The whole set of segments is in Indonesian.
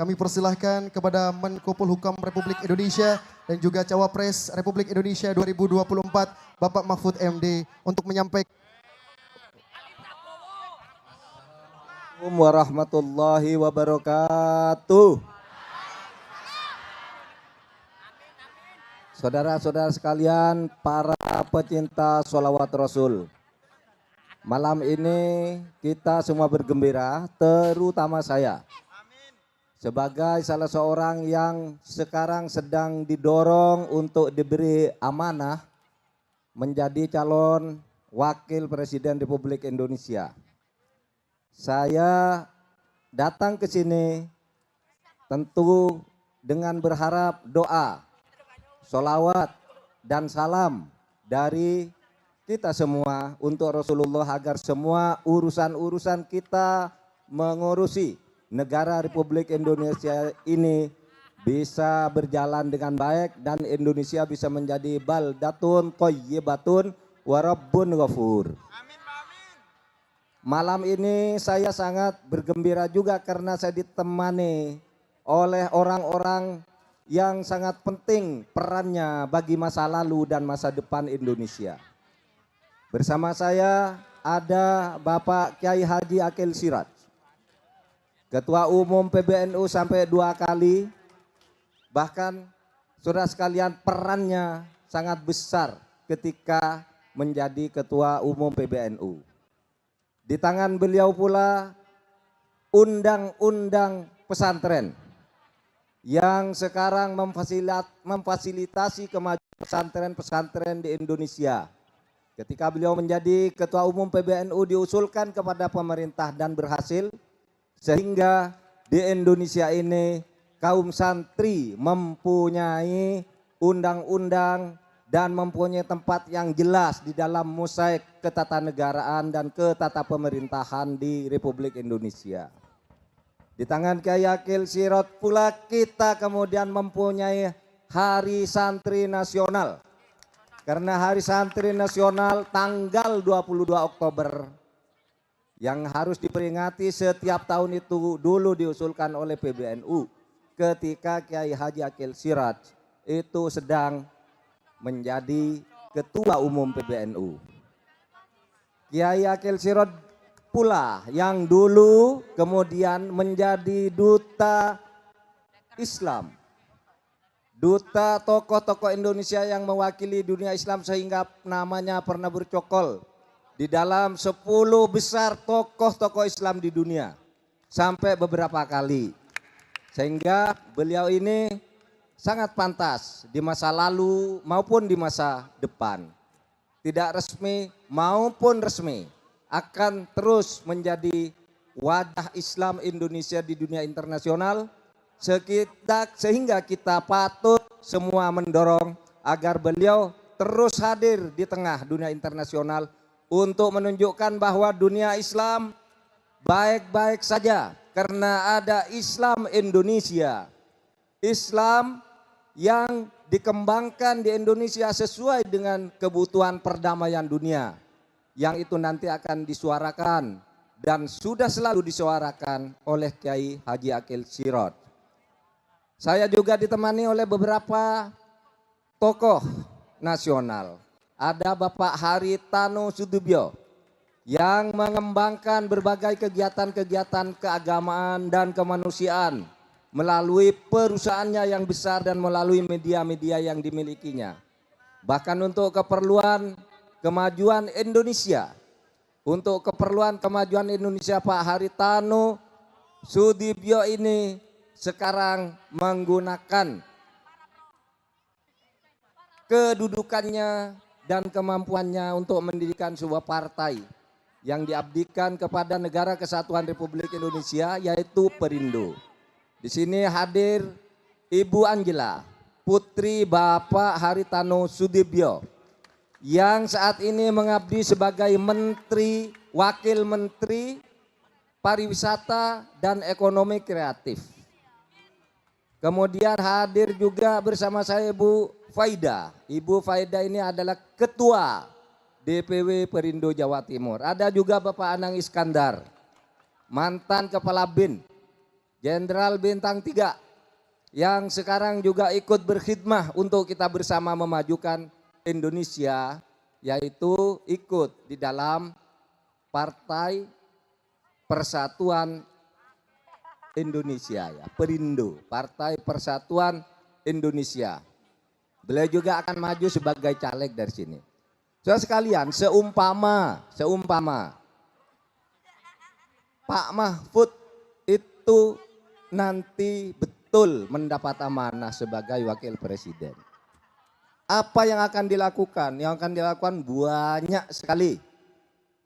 kami persilahkan kepada Menko Polhukam Republik Indonesia dan juga Cawapres Republik Indonesia 2024 Bapak Mahfud MD untuk menyampaikan. Assalamualaikum warahmatullahi wabarakatuh. Saudara-saudara sekalian, para pecinta sholawat Rasul. Malam ini kita semua bergembira, terutama saya. Sebagai salah seorang yang sekarang sedang didorong untuk diberi amanah menjadi calon wakil presiden Republik Indonesia. Saya datang ke sini tentu dengan berharap doa, sholawat dan salam dari kita semua untuk Rasulullah agar semua urusan-urusan kita mengurusi negara Republik Indonesia ini bisa berjalan dengan baik dan Indonesia bisa menjadi baldatun thayyibatun wa rabbun ghafur. Malam ini saya sangat bergembira juga karena saya ditemani oleh orang-orang yang sangat penting perannya bagi masa lalu dan masa depan Indonesia. Bersama saya ada Bapak Kiai Haji Akil Siraj, Ketua Umum PBNU sampai 2 kali, bahkan saudara sekalian perannya sangat besar ketika menjadi Ketua Umum PBNU. Di tangan beliau pula undang-undang pesantren yang sekarang memfasilitasi kemajuan pesantren-pesantren di Indonesia. Ketika beliau menjadi Ketua Umum PBNU diusulkan kepada pemerintah dan berhasil, sehingga di Indonesia ini kaum santri mempunyai undang-undang dan mempunyai tempat yang jelas di dalam mosaik ketatanegaraan dan ketatapemerintahan di Republik Indonesia. Di tangan Kiai Akil Siraj pula kita kemudian mempunyai Hari Santri Nasional. Karena Hari Santri Nasional tanggal 22 Oktober yang harus diperingati setiap tahun itu dulu diusulkan oleh PBNU ketika Kiai Haji Akil Siraj itu sedang menjadi Ketua Umum PBNU. Kiai Akil Siraj pula yang dulu kemudian menjadi duta Islam, duta tokoh-tokoh Indonesia yang mewakili dunia Islam sehingga namanya pernah bercokol di dalam 10 besar tokoh-tokoh Islam di dunia sampai beberapa kali. Sehingga beliau ini sangat pantas di masa lalu maupun di masa depan. Tidak resmi maupun resmi akan terus menjadi wajah Islam Indonesia di dunia internasional. Sehingga kita patut semua mendorong agar beliau terus hadir di tengah dunia internasional untuk menunjukkan bahwa dunia Islam baik-baik saja karena ada Islam Indonesia. Islam yang dikembangkan di Indonesia sesuai dengan kebutuhan perdamaian dunia. Yang itu nanti akan disuarakan dan sudah selalu disuarakan oleh Kiai Haji Akil Siraj. Saya juga ditemani oleh beberapa tokoh nasional. Ada Bapak Haritanu Sudibyo yang mengembangkan berbagai kegiatan-kegiatan keagamaan dan kemanusiaan melalui perusahaannya yang besar dan melalui media-media yang dimilikinya. Bahkan untuk keperluan kemajuan Indonesia, untuk keperluan kemajuan Indonesia Pak Haritanu Sudibyo ini sekarang menggunakan kedudukannya dan kemampuannya untuk mendirikan sebuah partai yang diabdikan kepada Negara Kesatuan Republik Indonesia yaitu Perindo. Di sini hadir Ibu Angela, putri Bapak Haritanu Sudibyo yang saat ini mengabdi sebagai Menteri, Wakil Menteri Pariwisata dan Ekonomi Kreatif. Kemudian hadir juga bersama saya Ibu Faida. Ibu Faida ini adalah Ketua DPW Perindo Jawa Timur. Ada juga Bapak Anang Iskandar, mantan Kepala BIN Jenderal Bintang 3 yang sekarang juga ikut berkhidmah untuk kita bersama memajukan Indonesia, yaitu ikut di dalam Partai Persatuan Indonesia, ya, Perindo, Partai Persatuan Indonesia. Beliau juga akan maju sebagai caleg dari sini. Saudara sekalian, seumpama Pak Mahfud itu nanti betul mendapat amanah sebagai wakil presiden, apa yang akan dilakukan? Yang akan dilakukan banyak sekali.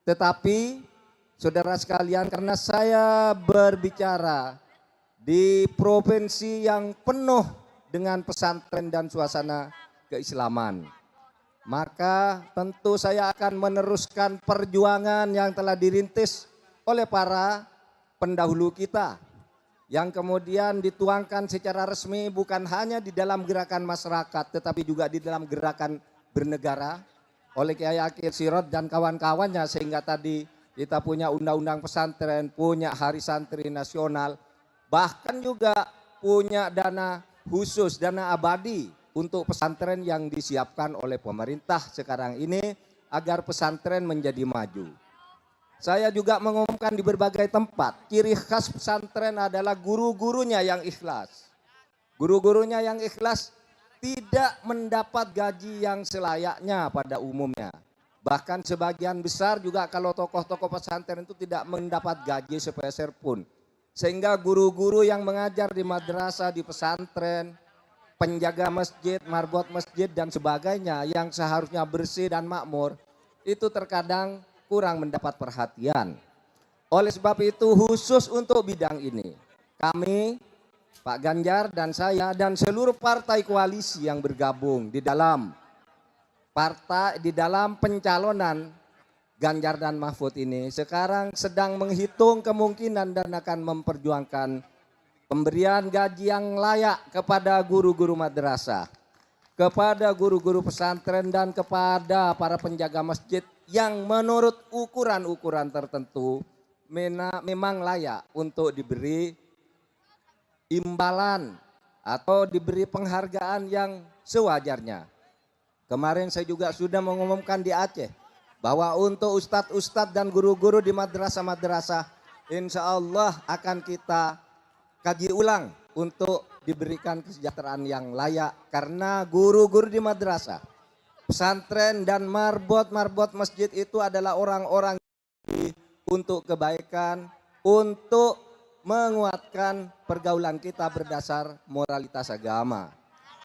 Tetapi saudara sekalian, karena saya berbicara di provinsi yang penuh dengan pesantren dan suasana keislaman, maka tentu saya akan meneruskan perjuangan yang telah dirintis oleh para pendahulu kita, yang kemudian dituangkan secara resmi bukan hanya di dalam gerakan masyarakat, tetapi juga di dalam gerakan bernegara oleh Kiai Akil Sirot dan kawan-kawannya, sehingga tadi kita punya undang-undang pesantren, punya hari santri nasional, bahkan juga punya dana khusus, dana abadi untuk pesantren yang disiapkan oleh pemerintah sekarang ini agar pesantren menjadi maju. Saya juga mengumumkan di berbagai tempat, ciri khas pesantren adalah guru-gurunya yang ikhlas. Guru-gurunya yang ikhlas tidak mendapat gaji yang selayaknya pada umumnya. Bahkan sebagian besar juga kalau tokoh-tokoh pesantren itu tidak mendapat gaji sepeser pun. Sehingga guru-guru yang mengajar di madrasah, di pesantren, penjaga masjid, marbot masjid dan sebagainya yang seharusnya bersih dan makmur, itu terkadang kurang mendapat perhatian. Oleh sebab itu khusus untuk bidang ini, kami, Pak Ganjar dan saya dan seluruh partai koalisi yang bergabung di dalam pencalonan Ganjar dan Mahfud ini sekarang sedang menghitung kemungkinan dan akan memperjuangkan pemberian gaji yang layak kepada guru-guru madrasah, kepada guru-guru pesantren dan kepada para penjaga masjid yang menurut ukuran-ukuran tertentu memang layak untuk diberi imbalan atau diberi penghargaan yang sewajarnya. Kemarin saya juga sudah mengumumkan di Aceh bahwa untuk ustadz-ustadz dan guru-guru di madrasah-madrasah insya Allah akan kita kaji ulang untuk diberikan kesejahteraan yang layak, karena guru-guru di madrasah, pesantren dan marbot masjid itu adalah orang-orang untuk kebaikan, untuk menguatkan pergaulan kita berdasar moralitas agama.